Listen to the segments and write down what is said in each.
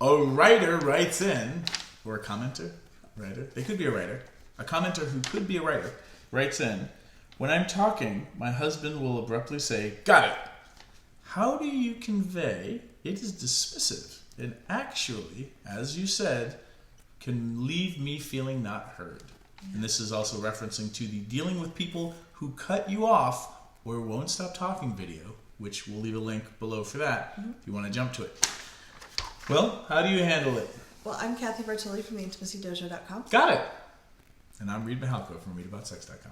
A writer writes in, or a commenter, writer, they could be a writer, a commenter who could be a writer, writes in, when I'm talking, my husband will abruptly say, got it. How do you convey it is dismissive and actually, as you said, can leave me feeling not heard? And this is also referencing to the dealing with people who cut you off or won't stop talking video, which we'll leave a link below for that if you want to jump to it. Well, how do you handle it? Well, I'm Cathy Bartoli from theintimacydojo.com. Got it. And I'm Reid from readaboutsex.com.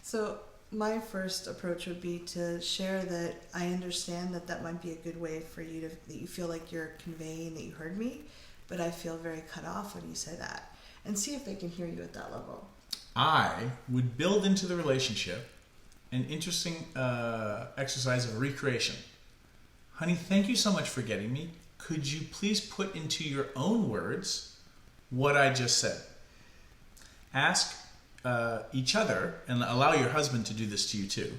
So my first approach would be to share that I understand that might be a good way for you to, that you feel like you're conveying that you heard me, but I feel very cut off when you say that. And see if they can hear you at that level. I would build into the relationship an interesting exercise of recreation. Honey, thank you so much for getting me. Could you please put into your own words what I just said? Ask each other, and allow your husband to do this to you too,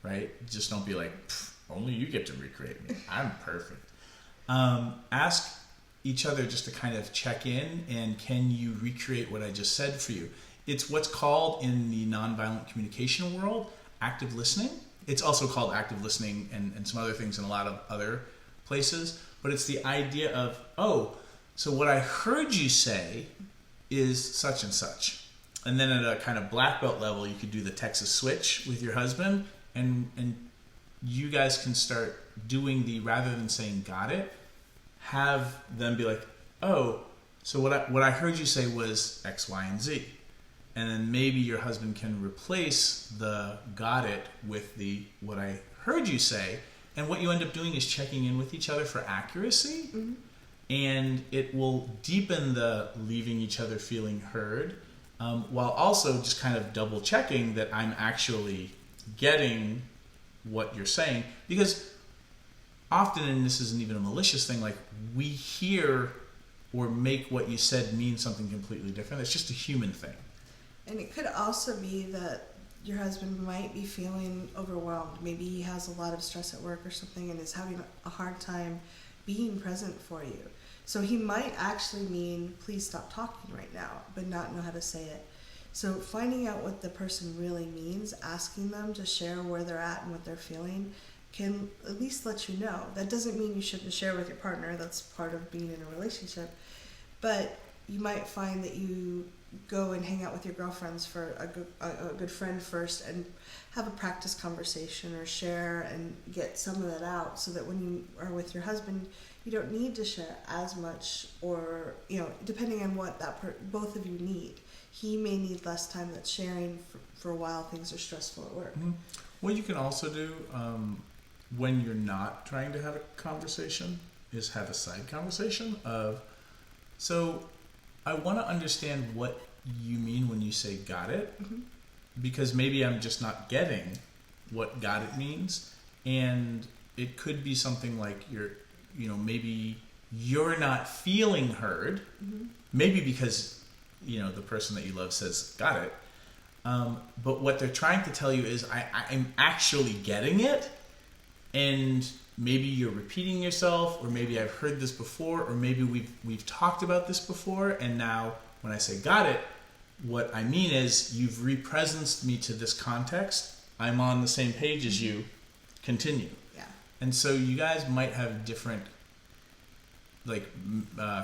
right? Just don't be like, only you get to recreate me. I'm perfect. Ask each other just to kind of check in, and can you recreate what I just said for you? It's what's called in the nonviolent communication world active listening. It's also called active listening and some other things in a lot of other places, but it's the idea of, oh, so what I heard you say is such and such. And then at a kind of black belt level, you could do the Texas switch with your husband, and you guys can start doing the, rather than saying got it, have them be like, oh, so what I heard you say was X, Y, and Z. And then maybe your husband can replace the got it with the what I heard you say. And what you end up doing is checking in with each other for accuracy. Mm-hmm. And it will deepen the leaving each other feeling heard, while also just kind of double checking that I'm actually getting what you're saying. Because often, and this isn't even a malicious thing, like we hear or make what you said mean something completely different. It's just a human thing. And it could also be that your husband might be feeling overwhelmed. Maybe he has a lot of stress at work or something and is having a hard time being present for you. So he might actually mean, please stop talking right now, but not know how to say it. So finding out what the person really means, asking them to share where they're at and what they're feeling, can at least let you know. That doesn't mean you shouldn't share with your partner. That's part of being in a relationship. But you might find that you go and hang out with your girlfriends for a good friend first and have a practice conversation or share and get some of that out, so that when you are with your husband, you don't need to share as much, or, you know, depending on what both of you need. He may need less time that's sharing for a while things are stressful at work. Mm-hmm. What you can also do when you're not trying to have a conversation is have a side conversation of, so I want to understand what you mean when you say got it, mm-hmm. because maybe I'm just not getting what got it means. And it could be something like maybe you're not feeling heard, mm-hmm. maybe because, the person that you love says got it. But what they're trying to tell you is I'm actually getting it, and maybe you're repeating yourself, or maybe I've heard this before, or maybe we've talked about this before, and now when I say got it, what I mean is you've represenced me to this context. I'm on the same page as you. Continue. Yeah. And so you guys might have different,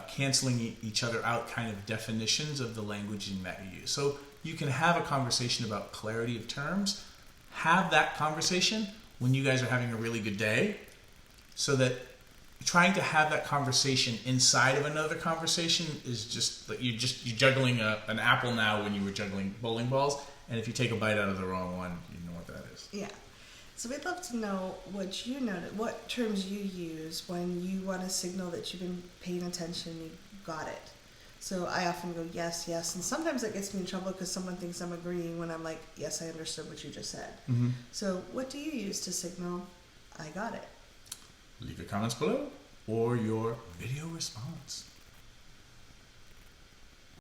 canceling each other out kind of definitions of the languaging that you use. So you can have a conversation about clarity of terms. Have that conversation when you guys are having a really good day, so that trying to have that conversation inside of another conversation is just like you're juggling an apple now when you were juggling bowling balls, and if you take a bite out of the wrong one, you know what that is. Yeah. So we'd love to know what you notice, what terms you use when you want to signal that you've been paying attention, you got it. So I often go, yes, yes. And sometimes that gets me in trouble because someone thinks I'm agreeing when I'm like, yes, I understood what you just said. Mm-hmm. So what do you use to signal, I got it? Leave your comments below or your video response.